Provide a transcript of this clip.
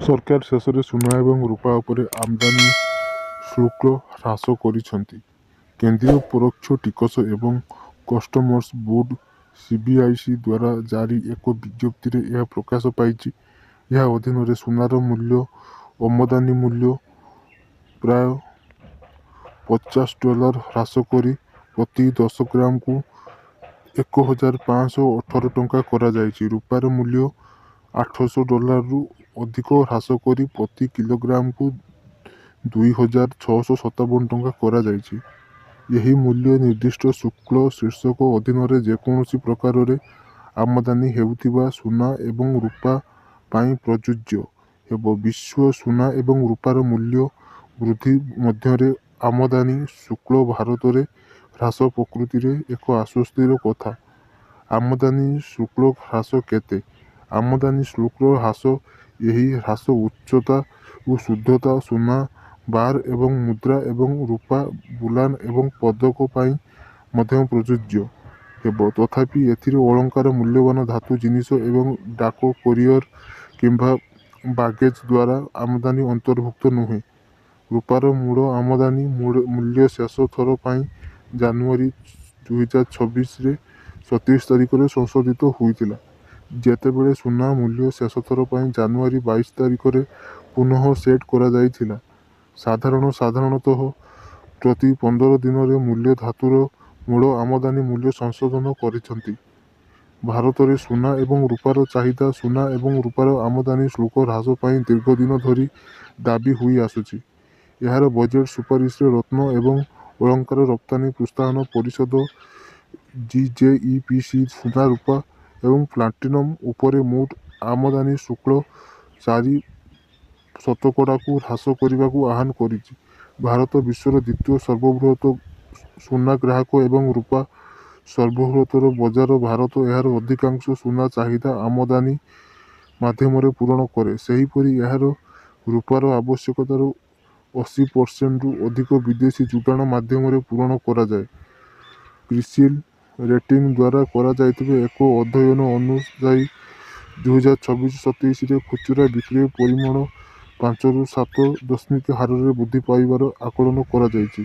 ସରକାର ଶେଷରେ ସୁନା ଏବଂ ରୂପା ଉପରେ ଆମଦାନୀ ଶୁଳ୍କ ହ୍ରାସ କରିଛନ୍ତି। କେନ୍ଦ୍ରୀୟ ପରୋକ୍ଷ ଟିକସ ଏବଂ କଷ୍ଟମର୍ସ ବୋର୍ଡ (ସିବିଆଇସି) ଦ୍ୱାରା ଜାରି ଏକ ବିଜ୍ଞପ୍ତିରେ ଏହା ପ୍ରକାଶ ପାଇଛି। ଏହା ଅଧୀନରେ ସୁନାର ମୂଲ୍ୟ ଆମଦାନୀ ମୂଲ୍ୟ ପ୍ରାୟ $50 ହ୍ରାସ କରି ପ୍ରତି 10 ଗ୍ରାମକୁ $1,518 କରାଯାଇଛି। ରୂପାର ମୂଲ୍ୟ $800 ଅଧିକ ହ୍ରାସ କରି ପ୍ରତି କିଲୋଗ୍ରାମକୁ $2,657 କରାଯାଇଛି। ଏହି ମୂଲ୍ୟ ନିର୍ଦ୍ଦିଷ୍ଟ ଶୁଳ୍କ ଶୀର୍ଷକ ଅଧୀନରେ ଯେକୌଣସି ପ୍ରକାରରେ ଆମଦାନୀ ହେଉଥିବା ସୁନା ଏବଂ ରୂପା ପାଇଁ ପ୍ରଯୁଜ୍ୟ ହେବ। ବିଶ୍ୱ ସୁନା ଏବଂ ରୂପାର ମୂଲ୍ୟ ବୃଦ୍ଧି ମଧ୍ୟରେ ଆମଦାନୀ ଶୁଳ୍କ ଭାରତରେ ହ୍ରାସ ପ୍ରକୃତରେ ଏକ ଆଶ୍ୱସ୍ତିର କଥା। ଆମଦାନୀ ଶୁଳ୍କ ହ୍ରାସ କେତେ? ଆମଦାନୀ ଶୁଳ୍କ ହ୍ରାସ ଏହି ହ୍ରାସ ଉଚ୍ଚତା ଓ ଶୁଦ୍ଧତା ସୁନା ବାର ଏବଂ ମୁଦ୍ରା ଏବଂ ରୂପା ବୁଲାନ ଏବଂ ପଦକ ପାଇଁ ମଧ୍ୟ ପ୍ରଯୁଜ୍ୟ ହେବ। ତଥାପି ଏଥିରେ ଅଳଙ୍କାର, ମୂଲ୍ୟବାନ ଧାତୁ ଜିନିଷ ଏବଂ ଡାକ, କୋରିଅର କିମ୍ବା ବାଗେଜ ଦ୍ୱାରା ଆମଦାନୀ ଅନ୍ତର୍ଭୁକ୍ତ ନୁହେଁ। ରୂପାର ମୂଳ ଆମଦାନୀ ମୂଲ୍ୟ ଶେଷ ଥର ପାଇଁ ଜାନୁଆରୀ 2026ରେ 37 ତାରିଖରେ ସଂଶୋଧିତ ହୋଇଥିଲା, ଯେତେବେଳେ ସୁନା ମୂଲ୍ୟ ଶେଷ ଥର ପାଇଁ ଜାନୁଆରୀ 22 ତାରିଖରେ ପୁନଃ ସେଟ୍ କରାଯାଇଥିଲା। ସାଧାରଣତଃ ପ୍ରତି 15 ଦିନରେ ମୂଲ୍ୟ ଧାତୁର ମୂଳ ଆମଦାନୀ ମୂଲ୍ୟ ସଂଶୋଧନ କରିଛନ୍ତି। ଭାରତରେ ସୁନା ଏବଂ ରୂପାର ଚାହିଦା ସୁନା ଏବଂ ରୂପାର ଆମଦାନୀ ଶୁଳ୍କ ହ୍ରାସ ପାଇଁ ଦୀର୍ଘ ଦିନ ଧରି ଦାବି ହୋଇ ଆସୁଛି। ଏହାର ବଜେଟ୍ ସୁପାରିଶରେ ରତ୍ନ ଏବଂ ଅଳଙ୍କାର ରପ୍ତାନି ପ୍ରୋତ୍ସାହନ ପରିଷଦ (ଜିଜେଇପିସି) ସୁନା, ରୂପା ଏବଂ ପ୍ଲାଟିନମ୍ ଉପରେ ମୋଟ ଆମଦାନୀ ଶୁଳ୍କ 4% ହ୍ରାସ କରିବାକୁ ଆହ୍ୱାନ କରିଛି। ଭାରତ ବିଶ୍ୱର ଦ୍ୱିତୀୟ ସର୍ବବୃହତ ସୁନା ଗ୍ରାହକ ଏବଂ ରୂପା ସର୍ବବୃହତର ବଜାର। ଭାରତ ଏହାର ଅଧିକାଂଶ ସୁନା ଚାହିଦା ଆମଦାନୀ ମାଧ୍ୟମରେ ପୂରଣ କରେ। ସେହିପରି ଏହାର ରୂପାର ଆବଶ୍ୟକତାର 80%ରୁ ଅଧିକ ବିଦେଶୀ ଯୋଗାଣ ମାଧ୍ୟମରେ ପୂରଣ କରାଯାଏ। କ୍ରିସିଲ୍ ରେଟିଂ ଦ୍ୱାରା କରାଯାଇଥିବା ଏକ ଅଧ୍ୟୟନ ଅନୁଯାୟୀ 2026-27ରେ ଖୁଚୁରା ବିକ୍ରିର ପରିମାଣ 5ରୁ 7 ଦଶମିକ ହାରରେ ବୃଦ୍ଧି ପାଇବାର ଆକଳନ କରାଯାଇଛି।